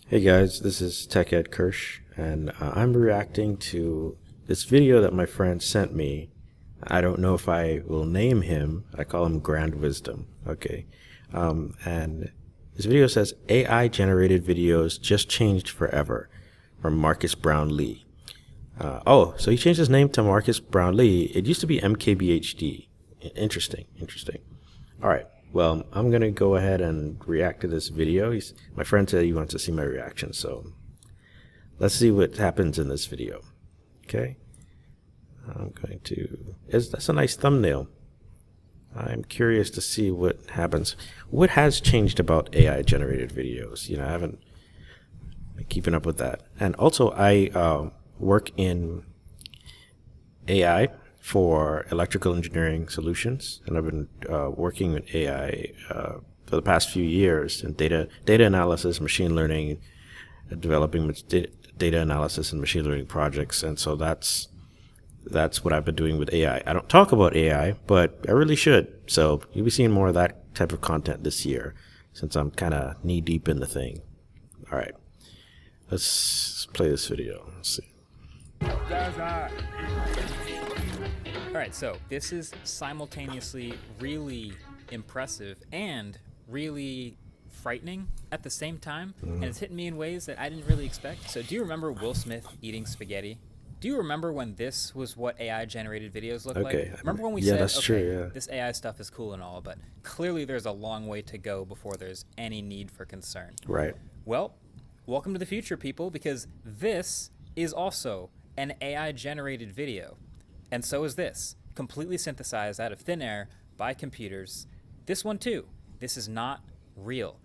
Hey guys, this is Tech Ed Kirsch, and I'm reacting to this video that my friend sent me. I don't know if I will name him. I call him Grand Wisdom. Okay. And this video says AI generated videos just changed forever from Marques Brownlee. So he changed his name to Marques Brownlee. It used to be MKBHD. Interesting. All right. Well, I'm going to go ahead and react to this video. My friend said he wants to see my reaction, so let's see what happens in this video. Okay? That's a nice thumbnail. I'm curious to see what happens. What has changed about AI generated videos? I haven't been keeping up with that. And also, I work in AI for electrical engineering solutions, and I've been working with AI for the past few years in data analysis, machine learning, developing data analysis and machine learning projects. And so that's what I've been doing with AI. I don't talk about AI, but I really should. So you'll be seeing more of that type of content this year, since I'm kind of knee deep in the thing. All right, let's play this video. Let's see. All right, so this is simultaneously really impressive and really frightening at the same time, and it's hitting me in ways that I didn't really expect. So do you remember Will Smith eating spaghetti? Do you remember when this was what AI-generated videos looked like? Remember when we said, that's true, this AI stuff is cool and all, but clearly there's a long way to go before there's any need for concern. Right. Well, welcome to the future, people, because this is also an AI-generated video. And so is this, completely synthesized out of thin air by computers. This one too. This is not real.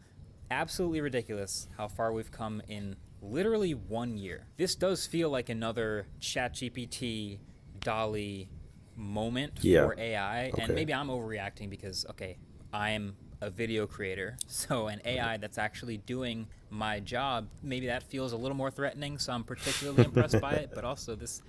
Absolutely ridiculous how far we've come in literally 1 year. This does feel like another ChatGPT, DALL-E moment for AI. And maybe I'm overreacting because, I'm a video creator. So an AI that's actually doing my job, maybe that feels a little more threatening. So I'm particularly impressed by it. But also this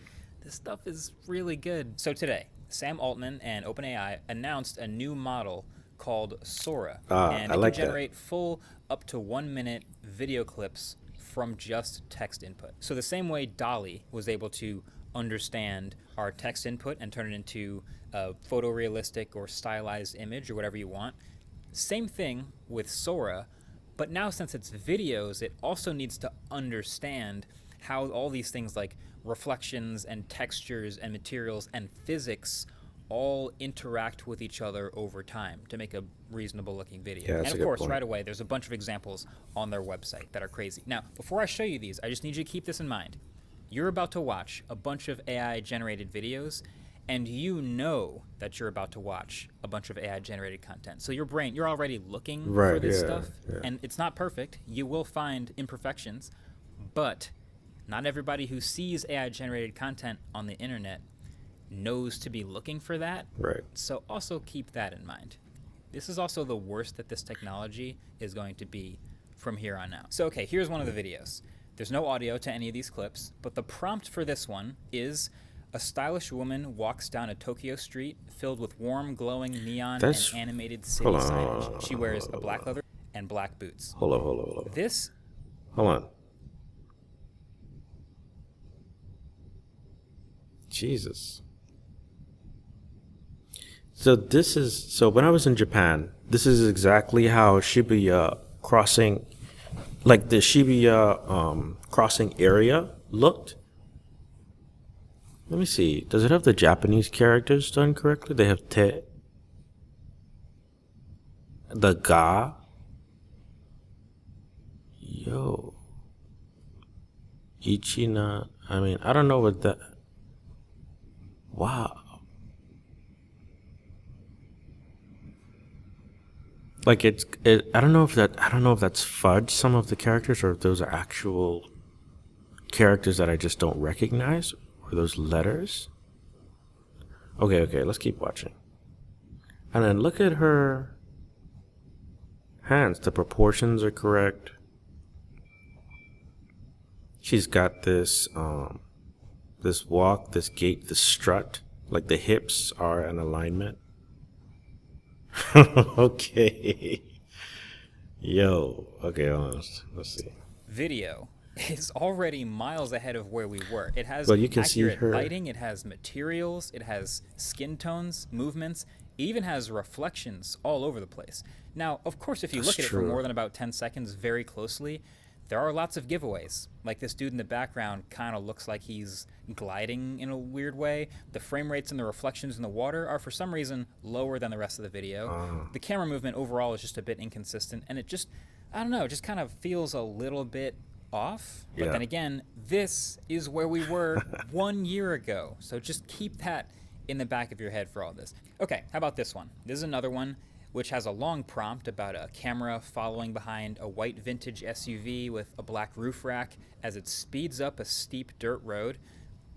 stuff is really good. So today, Sam Altman and OpenAI announced a new model called Sora. And it can generate full up to 1 minute video clips from just text input. So the same way DALL-E was able to understand our text input and turn it into a photorealistic or stylized image or whatever you want, same thing with Sora, but now since it's videos, it also needs to understand how all these things like reflections and textures and materials and physics all interact with each other over time to make a reasonable looking video. And of course, right away, there's a bunch of examples on their website that are crazy. Now, before I show you these, I just need you to keep this in mind. You're about to watch a bunch of AI generated videos, and you know that you're about to watch a bunch of AI generated content. So your brain, you're already looking for this stuff, and it's not perfect. You will find imperfections, but not everybody who sees AI generated content on the internet knows to be looking for that. Right. So also keep that in mind. This is also the worst that this technology is going to be from here on out. So here's one of the videos. There's no audio to any of these clips, but the prompt for this one is a stylish woman walks down a Tokyo street filled with warm, glowing neon and animated city signage. She wears a black leather and black boots. Hold on. This... Hold on. Jesus. So when I was in Japan, this is exactly how Shibuya crossing, like the Shibuya crossing area looked. Let me see. Does it have the Japanese characters done correctly? They have te, the ga. Yo. Ichina. I mean, I don't know what that. Wow. Like I don't know if that's fudged some of the characters, or if those are actual characters that I just don't recognize, or those letters. Okay, let's keep watching. And then look at her hands. The proportions are correct. She's got this this walk, this gait, this strut, like the hips are in alignment. Okay. Yo. Okay, hold on. Let's see. video is already miles ahead of where we were. It has Well, you can see accurate her. lighting, it has materials, it has skin tones, movements, it even has reflections all over the place. Now, of course, if you That's look at it for true. more than about 10 seconds very closely, there are lots of giveaways. Like this dude in the background kind of looks like he's gliding in a weird way. The frame rates and the reflections in the water are for some reason lower than the rest of the video. The camera movement overall is just a bit inconsistent, and it just, I don't know, it just kind of feels a little bit off. But Yeah. then again, this is where we were 1 year ago. So just keep that in the back of your head for all this. Okay, how about this one? This is another one which has a long prompt about a camera following behind a white vintage SUV with a black roof rack as it speeds up a steep dirt road.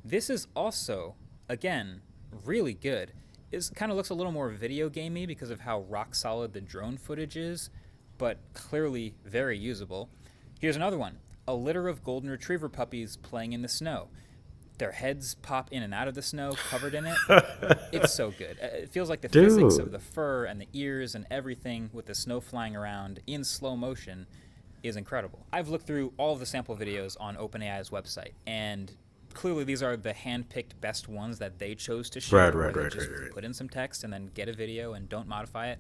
This is also, again, really good. It kind of looks a little more video gamey because of how rock solid the drone footage is, but clearly very usable. Here's another one. A litter of golden retriever puppies playing in the snow. Their heads pop in and out of the snow, covered in it. It's so good. It feels like the physics of the fur and the ears and everything with the snow flying around in slow motion is incredible. I've looked through all of the sample videos on OpenAI's website, and clearly these are the hand-picked best ones that they chose to share. Right. Just put in some text and then get a video and don't modify it.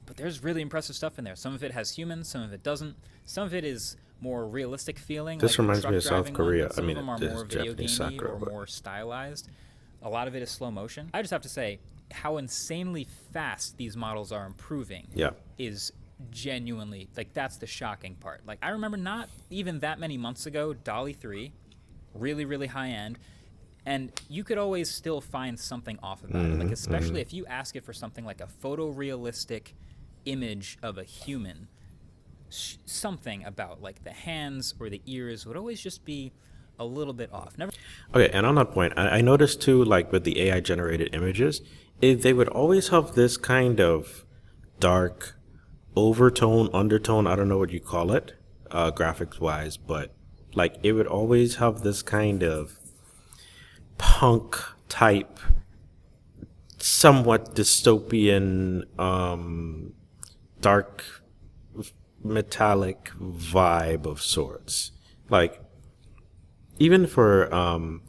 But there's really impressive stuff in there. Some of it has humans, some of it doesn't. Some of it is more realistic feeling. This like the reminds me truck of South driving Korea. One, some I mean, of them are it is more video Japanese gamey Sakura, or but- more stylized. A lot of it is slow motion. I just have to say how insanely fast these models are improving Yeah. is genuinely, like, that's the shocking part. Like, I remember not even that many months ago, DALL-E 3, really, really high end, and you could always still find something off about it. Like, especially if you ask it for something like a photorealistic image of a human, something about like the hands or the ears would always just be a little bit off. Never. Okay, and on that point, I noticed too, like with the AI generated images, they would always have this kind of dark overtone, undertone, I don't know what you call it, graphics wise, but like it would always have this kind of punk type, somewhat dystopian, dark metallic vibe of sorts. Like, even for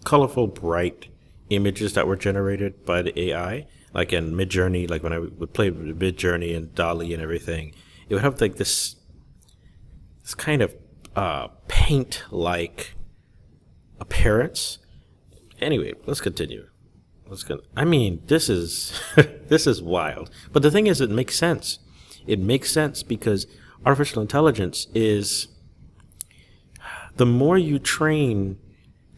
colorful, bright images that were generated by the AI, like in Midjourney, like when I would play with Midjourney and DALL-E and everything, it would have like this kind of paint-like appearance. Anyway, let's continue. I mean, this is this is wild. But the thing is, it makes sense. It makes sense because artificial intelligence is, the more you train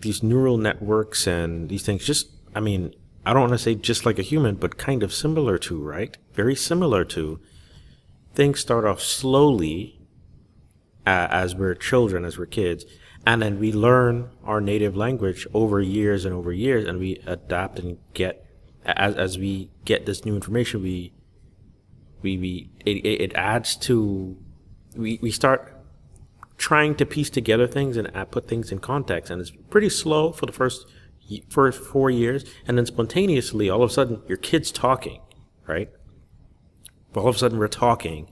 these neural networks and these things, just, I mean, I don't want to say just like a human, but kind of similar to, right? Very similar to. Things start off slowly as we're children, as we're kids, and then we learn our native language over years and over years, and we adapt and get, as we get this new information, it adds to, we start trying to piece together things and put things in context, and it's pretty slow for the first 4 years, and then spontaneously, all of a sudden, your kid's talking, right? But all of a sudden, we're talking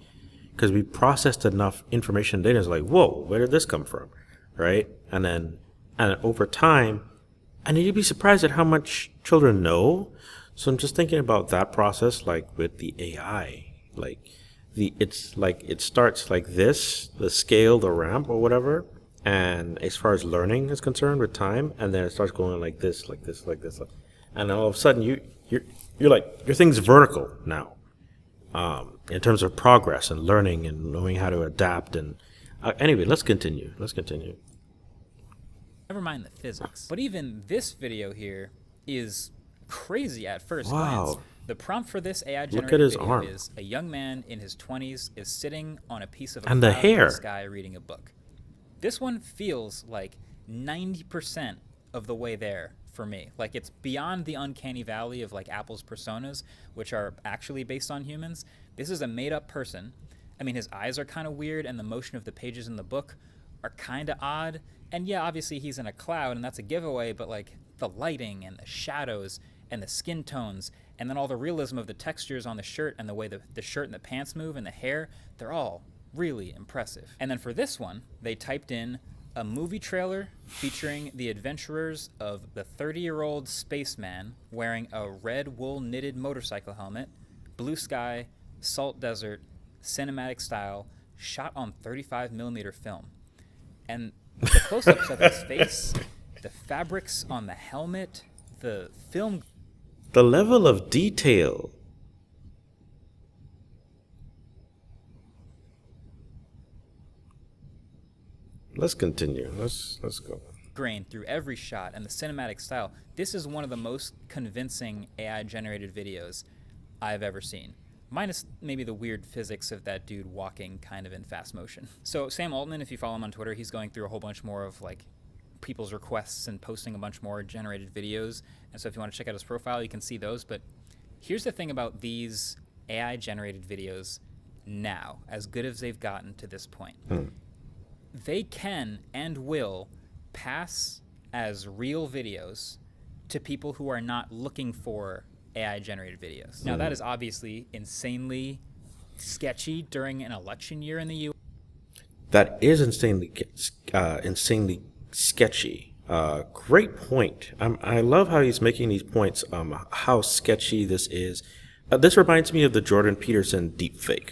because we processed enough information. Data is like, whoa, where did this come from, right? And then over time, and you'd be surprised at how much children know. So I'm just thinking about that process, like with the AI. Like it's like it starts like this, the scale, the ramp or whatever, and as far as learning is concerned with time, and then it starts going like this, like this, like this, and all of a sudden you're like, your thing's vertical now, in terms of progress and learning and knowing how to adapt. And anyway, let's continue. Never mind the physics. But even this video here is crazy at first Wow. glance. The prompt for this AI Look generated at his video arm. is a young man in his 20s is sitting on a piece of a And the cloud in hair. the sky reading a book. This one feels like 90% of the way there for me. Like, it's beyond the uncanny valley of like Apple's personas, which are actually based on humans. This is a made-up person. I mean, his eyes are kind of weird, and the motion of the pages in the book are kind of odd. And yeah, obviously he's in a cloud, and that's a giveaway, but like the lighting and the shadows and the skin tones, and then all the realism of the textures on the shirt and the way the shirt and the pants move and the hair, they're all really impressive. And then for this one, they typed in a movie trailer featuring the adventurers of the 30-year-old spaceman wearing a red wool knitted motorcycle helmet, blue sky, salt desert, cinematic style, shot on 35mm film. And the close-ups of his face, the fabrics on the helmet, the film... The level of detail. Let's continue. Let's go. Grain through every shot and the cinematic style. This is one of the most convincing AI-generated videos I've ever seen. Minus maybe the weird physics of that dude walking kind of in fast motion. So Sam Altman, if you follow him on Twitter, he's going through a whole bunch more of like people's requests and posting a bunch more generated videos. And so if you want to check out his profile, you can see those. But here's the thing about these AI-generated videos now, as good as they've gotten to this point. They can and will pass as real videos to people who are not looking for AI-generated videos. Now, that is obviously insanely sketchy during an election year in the U.S. That is insanely sketchy. Great point. I love how he's making these points, how sketchy this is. This reminds me of the Jordan Peterson deepfake.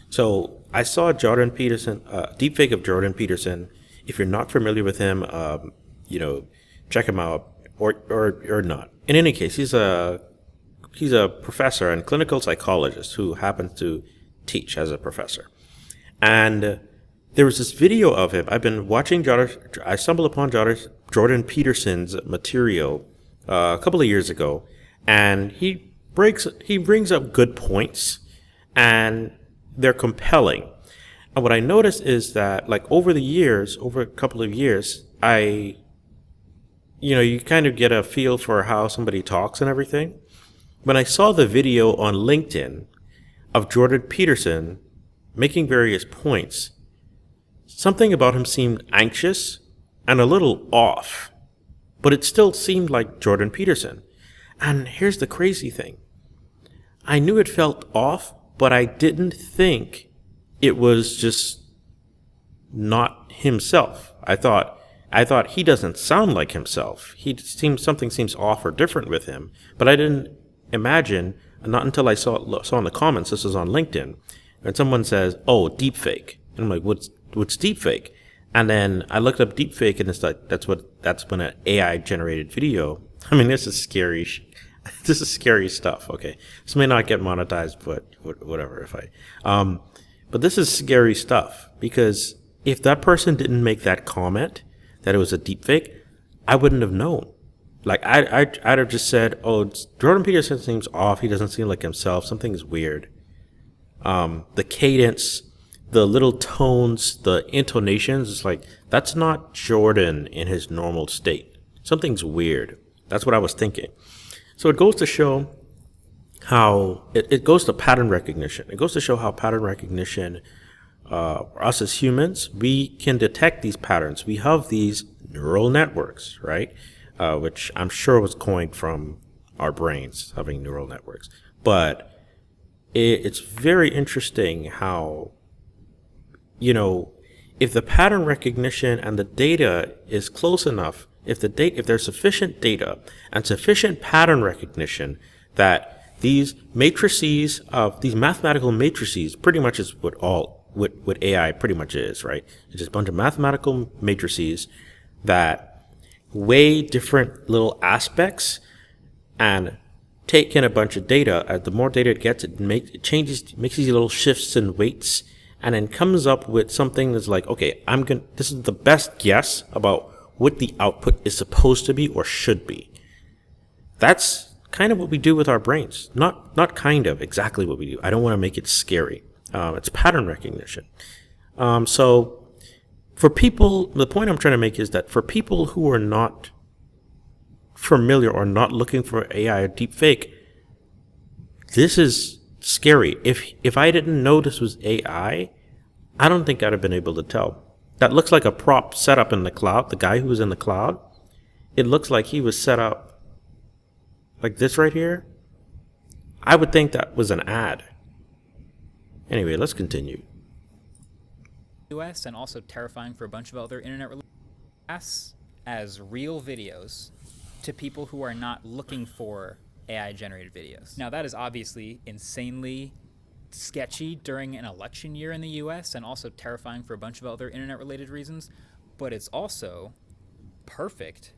So I saw Jordan Peterson, deepfake of Jordan Peterson. If you're not familiar with him, check him out or not. In any case, he's a professor and clinical psychologist who happens to teach as a professor. And there was this video of him. I've been watching I stumbled upon Jordan Peterson's material a couple of years ago, and he brings up good points, and they're compelling. And what I noticed is that, like, over a couple of years, you kind of get a feel for how somebody talks and everything. When I saw the video on LinkedIn of Jordan Peterson making various points, something about him seemed anxious and a little off, but it still seemed like Jordan Peterson. And here's the crazy thing. I knew it felt off, but I didn't think it was just not himself. I thought he doesn't sound like himself. Something seems off or different with him, but I didn't imagine, not until I saw in the comments, this is on LinkedIn, and someone says, "Oh, deepfake." And I'm like, what's deepfake? And then I looked up deepfake, and it's like, that's when an AI generated video. I mean, this is scary. This is scary stuff. Okay, this may not get monetized, but whatever. But this is scary stuff, because if that person didn't make that comment that it was a deepfake, I wouldn't have known. Like, I'd have just said, "Oh, Jordan Peterson seems off. He doesn't seem like himself. Something's weird." The cadence, the little tones, the intonations, it's like, that's not Jordan in his normal state. Something's weird. That's what I was thinking. So it goes to show how it goes to pattern recognition. It goes to show how pattern recognition, us as humans, we can detect these patterns. We have these neural networks, right? Which I'm sure was coined from our brains having neural networks. But it's very interesting how, if the pattern recognition and the data is close enough, if there's sufficient data and sufficient pattern recognition, that these mathematical matrices pretty much is what AI pretty much is, right? It's just a bunch of mathematical matrices that weigh different little aspects and take in a bunch of data. As the more data it gets, it makes these little shifts and weights, and then comes up with something that's like, okay, this is the best guess about what the output is supposed to be or should be. That's kind of what we do with our brains. Not kind of, exactly what we do. I don't want to make it scary. It's pattern recognition. So for people, the point I'm trying to make is that for people who are not familiar or not looking for AI or deepfake, this is scary. If I didn't know this was AI, I don't think I'd have been able to tell. That looks like a prop set up in the cloud. The guy who was in the cloud, it looks like he was set up like this right here. I would think that was an ad. Anyway, let's continue. US and also terrifying for a bunch of other internet pass as real videos to people who are not looking for AI generated videos. Now that is obviously insanely sketchy during an election year in the US and also terrifying for a bunch of other internet related reasons, but it's also perfect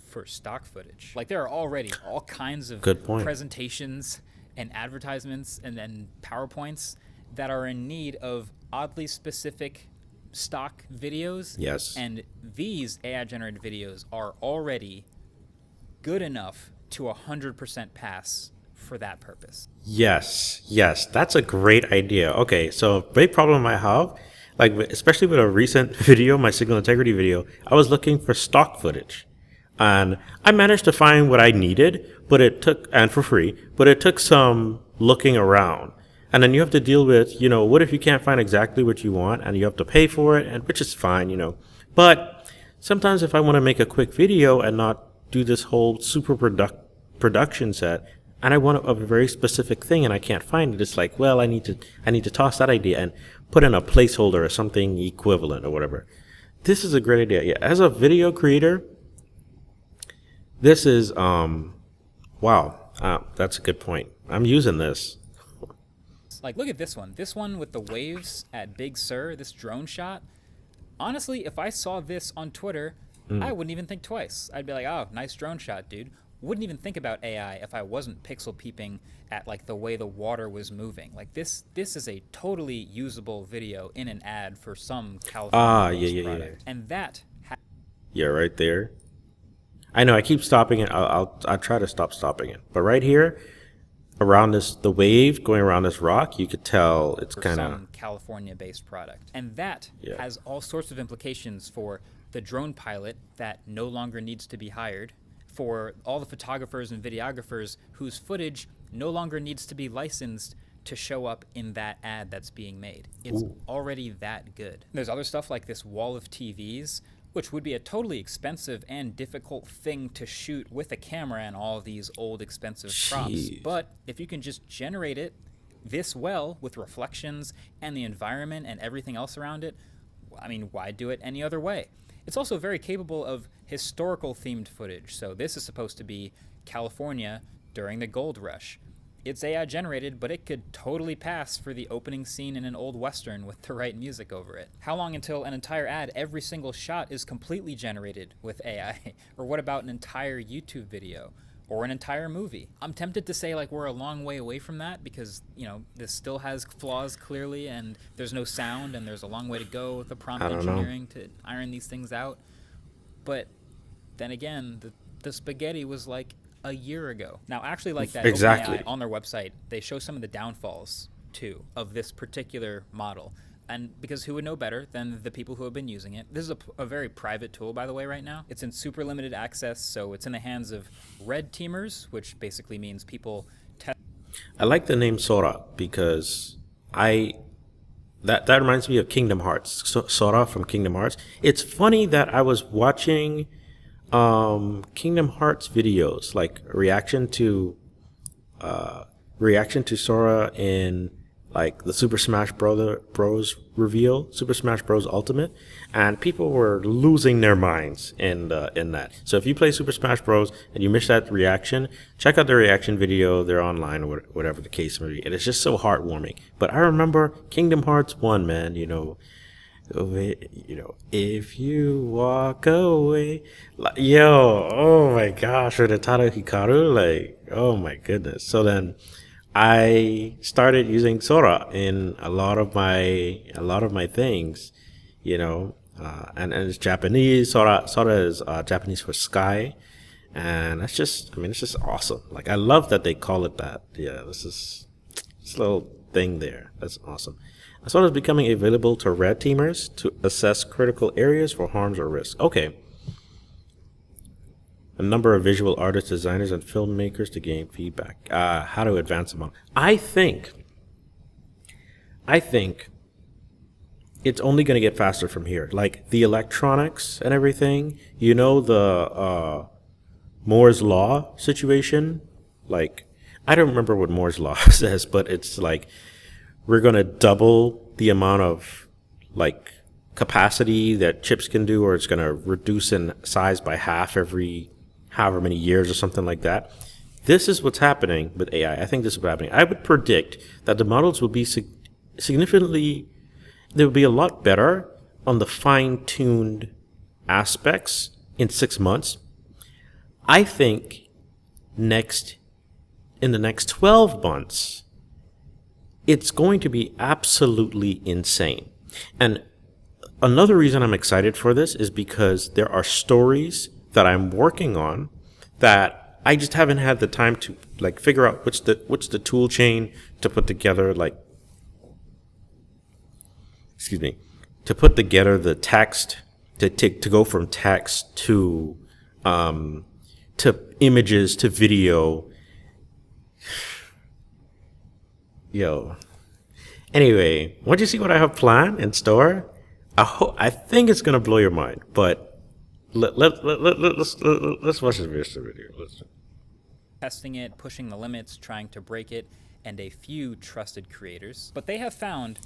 for stock footage. Like there are already all kinds of presentations and advertisements and then PowerPoints that are in need of oddly specific stock videos. Yes. And these AI generated videos are already good enough to 100% pass for that purpose. Yes, that's a great idea. Okay, so a big problem I have, like especially with a recent video, my signal integrity video, I was looking for stock footage. And I managed to find what I needed, and for free, but it took some looking around. And then you have to deal with, what if you can't find exactly what you want and you have to pay for it, and which is fine, But sometimes if I want to make a quick video and not do this whole super production set, and I want a very specific thing and I can't find it, it's like, well, I need to toss that idea and put in a placeholder or something equivalent or whatever. This is a great idea. Yeah, as a video creator, this is wow. That's a good point. I'm using this. Like, look at this one. This one with the waves at Big Sur, this drone shot. Honestly, if I saw this on Twitter, I wouldn't even think twice. I'd be like, oh, nice drone shot, dude. Wouldn't even think about AI if I wasn't pixel peeping at like the way the water was moving. Like this is a totally usable video in an ad for some California product. And that right there. I know I keep stopping it. I'll try to stop stopping it. But right here, around the wave going around this rock, you could tell it's kind of some California-based product. And that has all sorts of implications for the drone pilot that no longer needs to be hired, for all the photographers and videographers whose footage no longer needs to be licensed to show up in that ad that's being made. It's already that good. There's other stuff like this wall of TVs, which would be a totally expensive and difficult thing to shoot with a camera and all these old expensive props. But if you can just generate it this well with reflections and the environment and everything else around it, I mean, why do it any other way? It's also very capable of historical themed footage. So this is supposed to be California during the gold rush. It's AI generated, but it could totally pass for the opening scene in an old Western with the right music over it. How long until an entire ad, every single shot is completely generated with AI? Or what about an entire YouTube video? Or an entire movie? I'm tempted to say like we're a long way away from that because, this still has flaws clearly and there's no sound and there's a long way to go with the prompt engineering to iron these things out. But then again, the spaghetti was like a year ago. Now, actually, like that, exactly. OpenAI, on their website, they show some of the downfalls too of this particular model. And because who would know better than the people who have been using it? This is a very private tool, by the way, right now. It's in super limited access, so it's in the hands of red teamers, which basically means people test. I like the name Sora because that reminds me of Kingdom Hearts. Sora from Kingdom Hearts. It's funny that I was watching Kingdom Hearts videos, like reaction to Sora in like the Super Smash Bros. Reveal, Super Smash Bros. Ultimate, and people were losing their minds in that. So if you play Super Smash Bros. And you miss that reaction, check out the reaction video. They're online or whatever the case may be. And it's just so heartwarming. But I remember Kingdom Hearts 1, man, if you walk away, oh my gosh, or the Taro Hikaru, like, oh my goodness. So then I started using Sora in a lot of my things, and it's Japanese. Sora is Japanese for sky, and it's just awesome. Like, I love that they call it that. Yeah, this little thing there. That's awesome. Sora is becoming available to red teamers to assess critical areas for harms or risks. Okay. A number of visual artists, designers, and filmmakers to gain feedback. How to advance them on. I think it's only going to get faster from here. Like the electronics and everything, the Moore's Law situation. Like, I don't remember what Moore's Law says, but it's like we're going to double the amount of like capacity that chips can do, or it's going to reduce in size by half every however many years or something like that. This is what's happening with AI. I think this is what's happening. I would predict that the models will be significantly, they will be a lot better on the fine-tuned aspects in 6 months. I think in the next 12 months, it's going to be absolutely insane. And another reason I'm excited for this is because there are stories that I'm working on that I just haven't had the time to like figure out what's the tool chain to put together, like, to put together the text to go from text to images to video. Yo. Anyway, once you see what I have planned in store, I think it's gonna blow your mind. But let's watch this video. Testing it, pushing the limits, trying to break it, and a few trusted creators. But they have found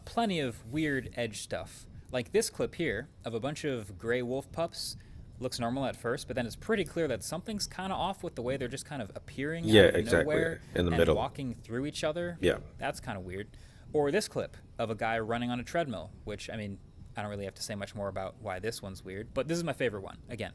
plenty of weird edge stuff. Like this clip here of a bunch of gray wolf pups. Looks normal at first, but then it's pretty clear that something's kind of off with the way they're just kind of appearing out of nowhere in the and middle, walking through each other. Yeah, that's kind of weird. Or this clip of a guy running on a treadmill, which, I mean, I don't really have to say much more about why this one's weird, but this is my favorite one. Again,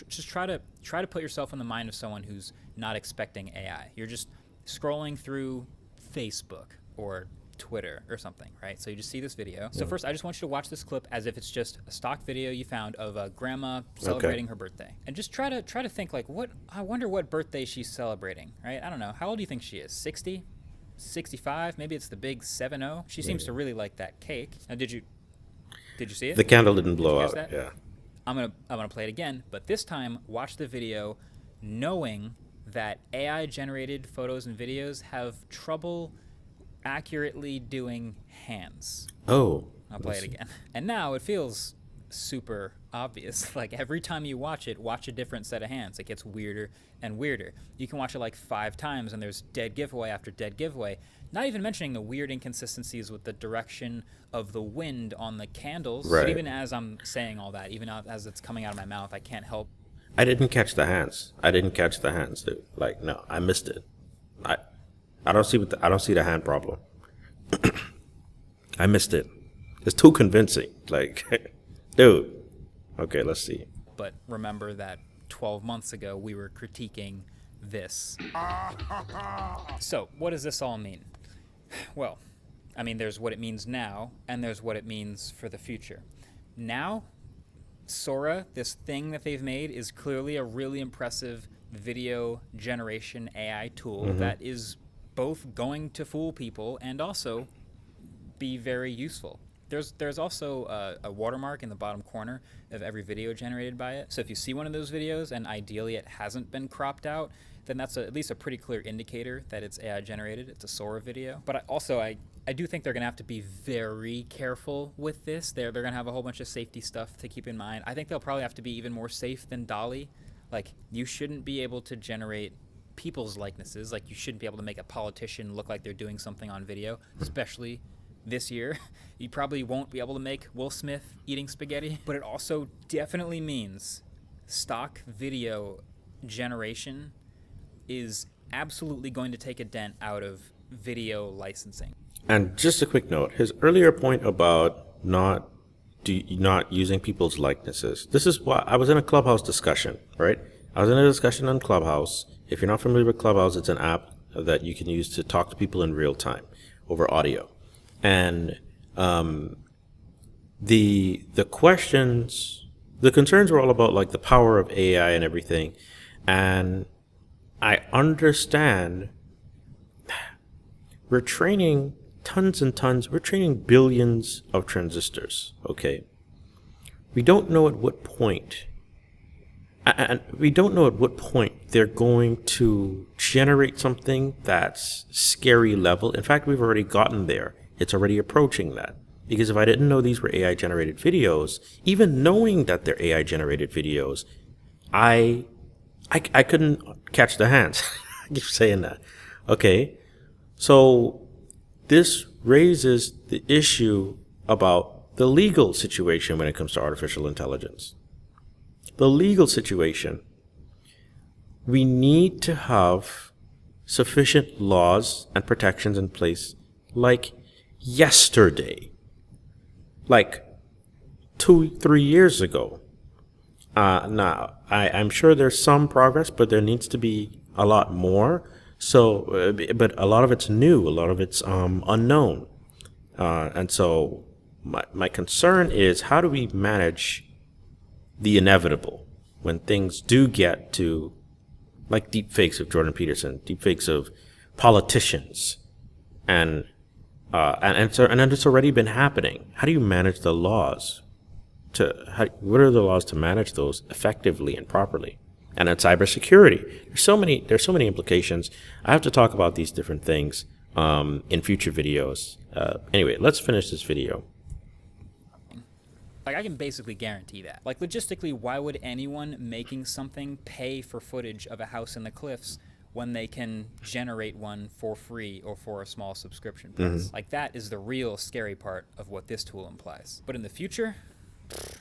just try to put yourself in the mind of someone who's not expecting AI. You're just scrolling through Facebook or Twitter or something, right? So you just see this video. So first, I just want you to watch this clip as if it's just a stock video you found of a grandma celebrating her birthday, and just try to think like, I wonder what birthday she's celebrating, right? I don't know. How old do you think she is? 60, 65? Maybe it's the big 7-0. She seems to really like that cake. Now, did you see it? The candle didn't blow out. That? Yeah. I'm gonna play it again, but this time watch the video, knowing that AI generated photos and videos have trouble accurately doing hands. Oh. I'll play it again. And now it feels super obvious. Like every time you watch it, watch a different set of hands. It gets weirder and weirder. You can watch it like 5 times and there's dead giveaway after dead giveaway. Not even mentioning the weird inconsistencies with the direction of the wind on the candles. Right. But even as I'm saying all that, even as it's coming out of my mouth, I can't help. I didn't catch the hands. Dude. Like, no, I missed it. I don't see the hand problem. I missed it. It's too convincing. Like, dude. Okay, let's see. But remember that 12 months ago we were critiquing this. So, what does this all mean? Well, I mean, there's what it means now, and there's what it means for the future. Now, Sora, this thing that they've made, is clearly a really impressive video generation AI tool that is both going to fool people and also be very useful. There's also a watermark in the bottom corner of every video generated by it. So if you see one of those videos and ideally it hasn't been cropped out, then that's at least a pretty clear indicator that it's AI generated. It's a Sora video. But I do think they're gonna have to be very careful with this. They're gonna have a whole bunch of safety stuff to keep in mind. I think they'll probably have to be even more safe than DALL-E. Like, you shouldn't be able to generate people's likenesses. Like, you shouldn't be able to make a politician look like they're doing something on video, especially this year. You probably won't be able to make Will Smith eating spaghetti. But it also definitely means stock video generation is absolutely going to take a dent out of video licensing. And just a quick note, his earlier point about not using people's likenesses. This is why I was in a Clubhouse discussion, right? I was in a discussion on Clubhouse. If you're not familiar with Clubhouse, it's an app that you can use to talk to people in real time over audio. And the concerns were all about like the power of AI and everything. And I understand we're training tons and tons, we're training billions of transistors, okay? We don't know at what point, they're going to generate something that's scary level. In fact, we've already gotten there. It's already approaching that. Because if I didn't know these were AI generated videos, even knowing that they're AI generated videos, I couldn't catch the hands. I keep saying that. Okay. So this raises the issue about the legal situation when it comes to artificial intelligence. The legal situation, we need to have sufficient laws and protections in place like yesterday, like 2-3 years ago. Now, I'm sure there's some progress, but there needs to be a lot more. So, but a lot of it's new, a lot of it's unknown. And so my concern is, how do we manage the inevitable when things do get to, like, deepfakes of Jordan Peterson, deepfakes of politicians, and it's already been happening. How do you manage the laws? What are the laws to manage those effectively and properly? And then cybersecurity. There's so many implications. I have to talk about these different things in future videos. Anyway, let's finish this video. Like, I can basically guarantee that. Like, logistically, why would anyone making something pay for footage of a house in the cliffs when they can generate one for free or for a small subscription price? Like, that is the real scary part of what this tool implies. But in the future, it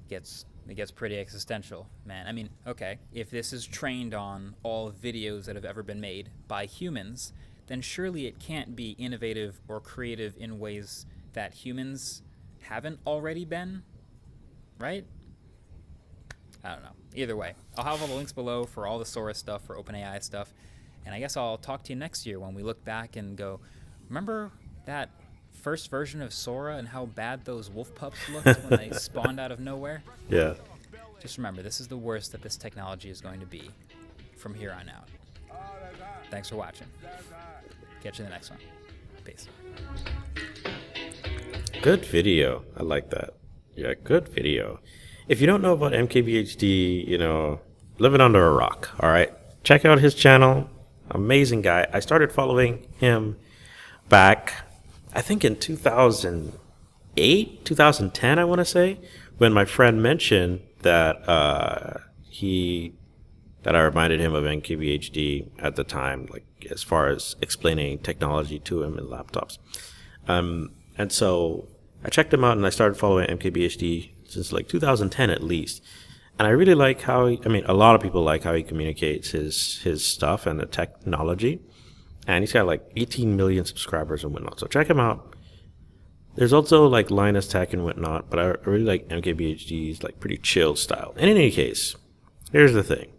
gets pretty existential, man. I mean, okay, if this is trained on all videos that have ever been made by humans, then surely it can't be innovative or creative in ways that humans haven't already been, right? I don't know. Either way, I'll have all the links below for all the Sora stuff, for OpenAI stuff, and I guess I'll talk to you next year when we look back and go, remember that first version of Sora and how bad those wolf pups looked when they spawned out of nowhere? Yeah. Just remember, this is the worst that this technology is going to be from here on out. Thanks for watching. Catch you in the next one. Peace. Good video. I like that. Yeah, good video. If you don't know about MKBHD, living under a rock, all right? Check out his channel. Amazing guy. I started following him back, I think in 2008, 2010, I want to say, when my friend mentioned that that I reminded him of MKBHD at the time, like as far as explaining technology to him in laptops. And so I checked him out and I started following MKBHD since like 2010 at least. And I really like how a lot of people like how he communicates his stuff and the technology. And he's got like 18 million subscribers and whatnot. So check him out. There's also like Linus Tech and whatnot, but I really like MKBHD's like pretty chill style. And in any case, here's the thing.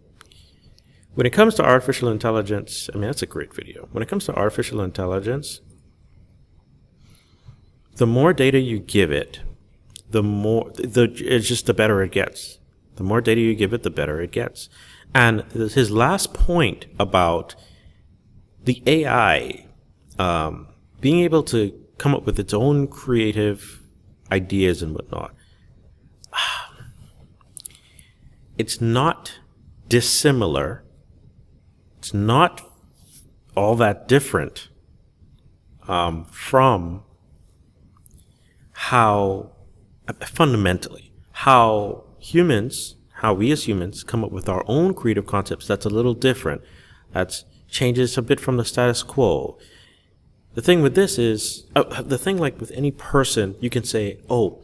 When it comes to artificial intelligence, that's a great video. When it comes to artificial intelligence, the more data you give it, it's just the better it gets. The more data you give it, the better it gets. And his last point about the AI being able to come up with its own creative ideas and whatnot, it's not dissimilar. It's not all that different from how fundamentally how we as humans come up with our own creative concepts. That's a little different. That changes a bit from the status quo. The thing with this is, the thing like with any person, you can say, oh,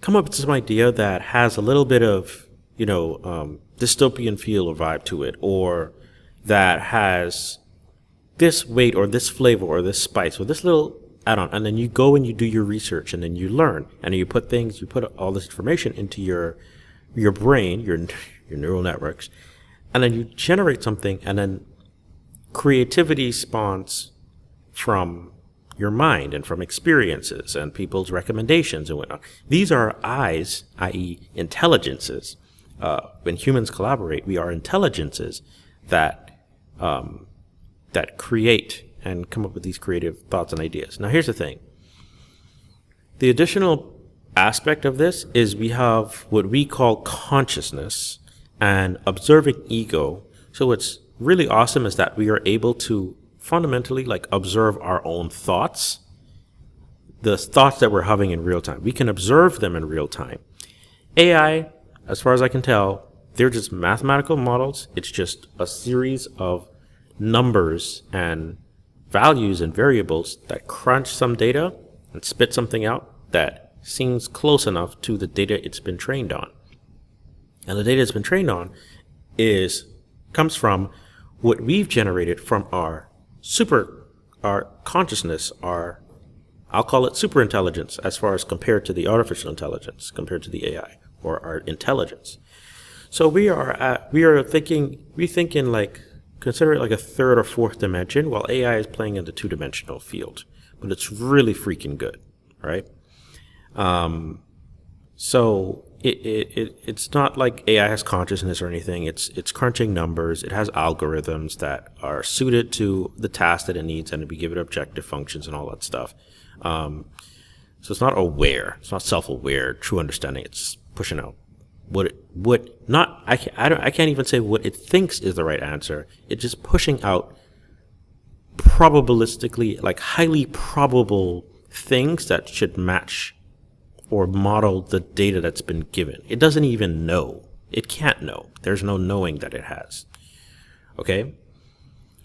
come up with some idea that has a little bit of, dystopian feel or vibe to it, or that has this weight or this flavor or this spice or this little add-on, and then you go and you do your research and then you learn and you put all this information into your brain, your neural networks, and then you generate something, and then creativity spawns from your mind and from experiences and people's recommendations and whatnot. These are I's, i.e. intelligences. When humans collaborate, we are intelligences that create and come up with these creative thoughts and ideas. Now, here's the thing. The additional aspect of this is we have what we call consciousness and observing ego. So what's really awesome is that we are able to fundamentally observe our own thoughts, the thoughts that we're having in real time. We can observe them in real time. AI, as far as I can tell, they're just mathematical models. It's just a series of numbers and values and variables that crunch some data and spit something out that seems close enough to the data it's been trained on. And the data it's been trained on comes from what we've generated from our consciousness, I'll call it super intelligence, as far as compared to the artificial intelligence, compared to the AI, or our intelligence. So we thinking like, consider it like a third or fourth dimension, while AI is playing in the two-dimensional field. But it's really freaking good, right? So it's not like AI has consciousness or anything. It's crunching numbers. It has algorithms that are suited to the task that it needs, and we give it objective functions and all that stuff. So it's not aware. It's not self-aware, true understanding. It's just pushing out I can't even say what it thinks is the right answer. It's just pushing out probabilistically, like highly probable things that should match or model the data that's been given. It doesn't even know. It can't know. There's no knowing that it has. Okay?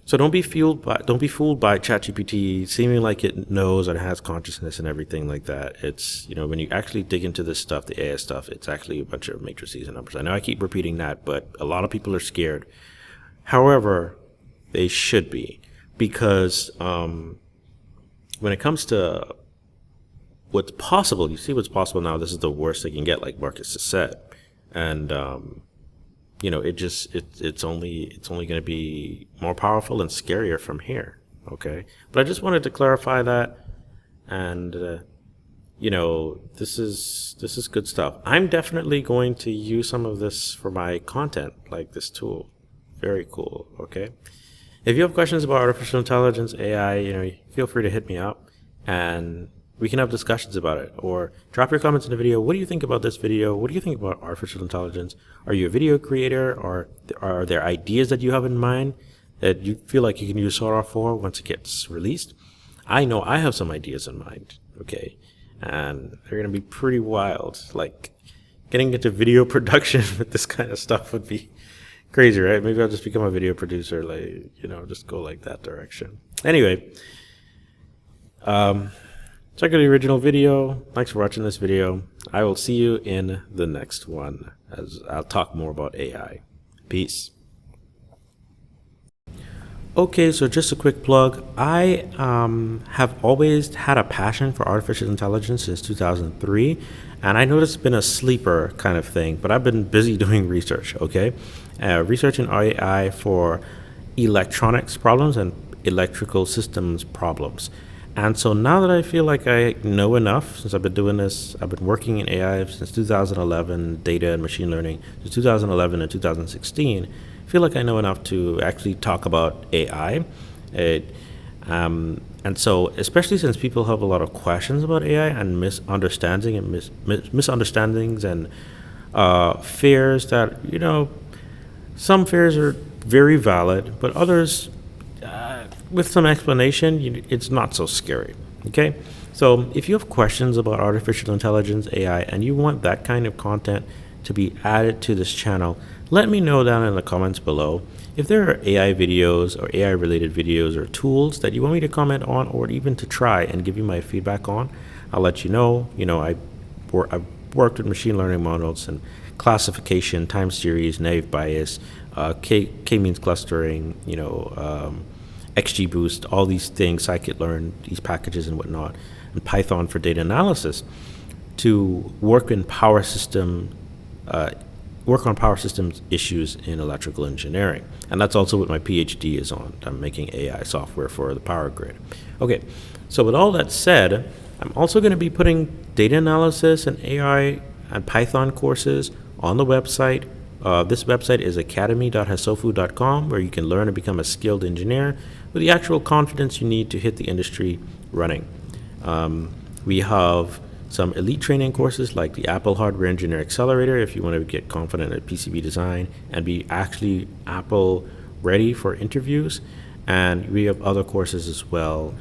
So don't be fooled by ChatGPT seeming like it knows and has consciousness and everything like that. It's, when you actually dig into this stuff, the AI stuff, it's actually a bunch of matrices and numbers. I know I keep repeating that, but a lot of people are scared. However, they should be, because when it comes to what's possible, you see what's possible now. This is the worst they can get, like Marcus has said, and it's only going to be more powerful and scarier from here. Okay, but I just wanted to clarify that, and this is good stuff. I'm definitely going to use some of this for my content, like this tool. Very cool. Okay, if you have questions about artificial intelligence, AI, feel free to hit me up, and we can have discussions about it, or drop your comments in the video. What do you think about this video? What do you think about artificial intelligence? Are you a video creator, or are there ideas that you have in mind that you feel like you can use Sora for once it gets released? I know I have some ideas in mind, okay? And they're going to be pretty wild. Like, getting into video production with this kind of stuff would be crazy, right? Maybe I'll just become a video producer, like, just go like that direction. Anyway, check out the original video. Thanks for watching this video. I will see you in the next one, as I'll talk more about AI. Peace. Okay, so just a quick plug. I have always had a passion for artificial intelligence since 2003, and I know it's been a sleeper kind of thing, but I've been busy doing research, okay? Researching AI for electronics problems and electrical systems problems. And so now that I feel like I know enough, since I've been doing this, I've been working in AI since 2011, data and machine learning, since 2011 and 2016, I feel like I know enough to actually talk about AI. And so, especially since people have a lot of questions about AI and misunderstandings and fears that, some fears are very valid, but others, with some explanation, it's not so scary. Okay, so if you have questions about artificial intelligence, AI, and you want that kind of content to be added to this channel, let me know down in the comments below. If there are AI videos or AI related videos or tools that you want me to comment on, or even to try and give you my feedback on, I'll let you know. I've worked with machine learning models and classification, time series, naive bias, k-means clustering, XGBoost, all these things, scikit-learn, these packages and whatnot, and Python for data analysis, to work on power systems issues in electrical engineering. And that's also what my PhD is on. I'm making AI software for the power grid. Okay, so with all that said, I'm also going to be putting data analysis and AI and Python courses on the website. This website is academy.hasofu.com, where you can learn and become a skilled engineer with the actual confidence you need to hit the industry running. We have some elite training courses like the Apple Hardware Engineer Accelerator if you want to get confident at PCB design and be actually Apple ready for interviews. And we have other courses as well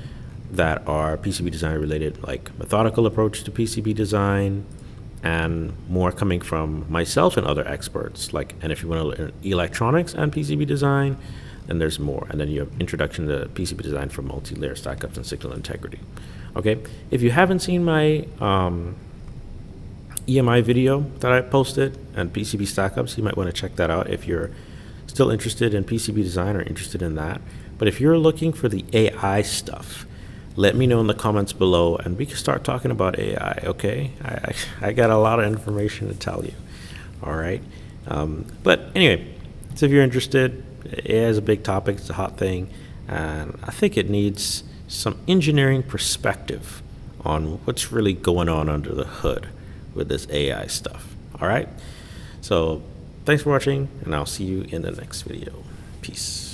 that are PCB design related, like methodical approach to PCB design, and more coming from myself and other experts. And if you want to learn electronics and PCB design, then there's more. And then you have introduction to PCB design for multi-layer stack-ups and signal integrity. Okay, if you haven't seen my EMI video that I posted and PCB stackups. You might want to check that out if you're still interested in PCB design or interested in that. But if you're looking for the AI stuff, let me know in the comments below and we can start talking about AI, okay? I got a lot of information to tell you, all right? But anyway, so if you're interested, AI is a big topic, it's a hot thing, and I think it needs some engineering perspective on what's really going on under the hood with this AI stuff, all right? So thanks for watching, and I'll see you in the next video. Peace.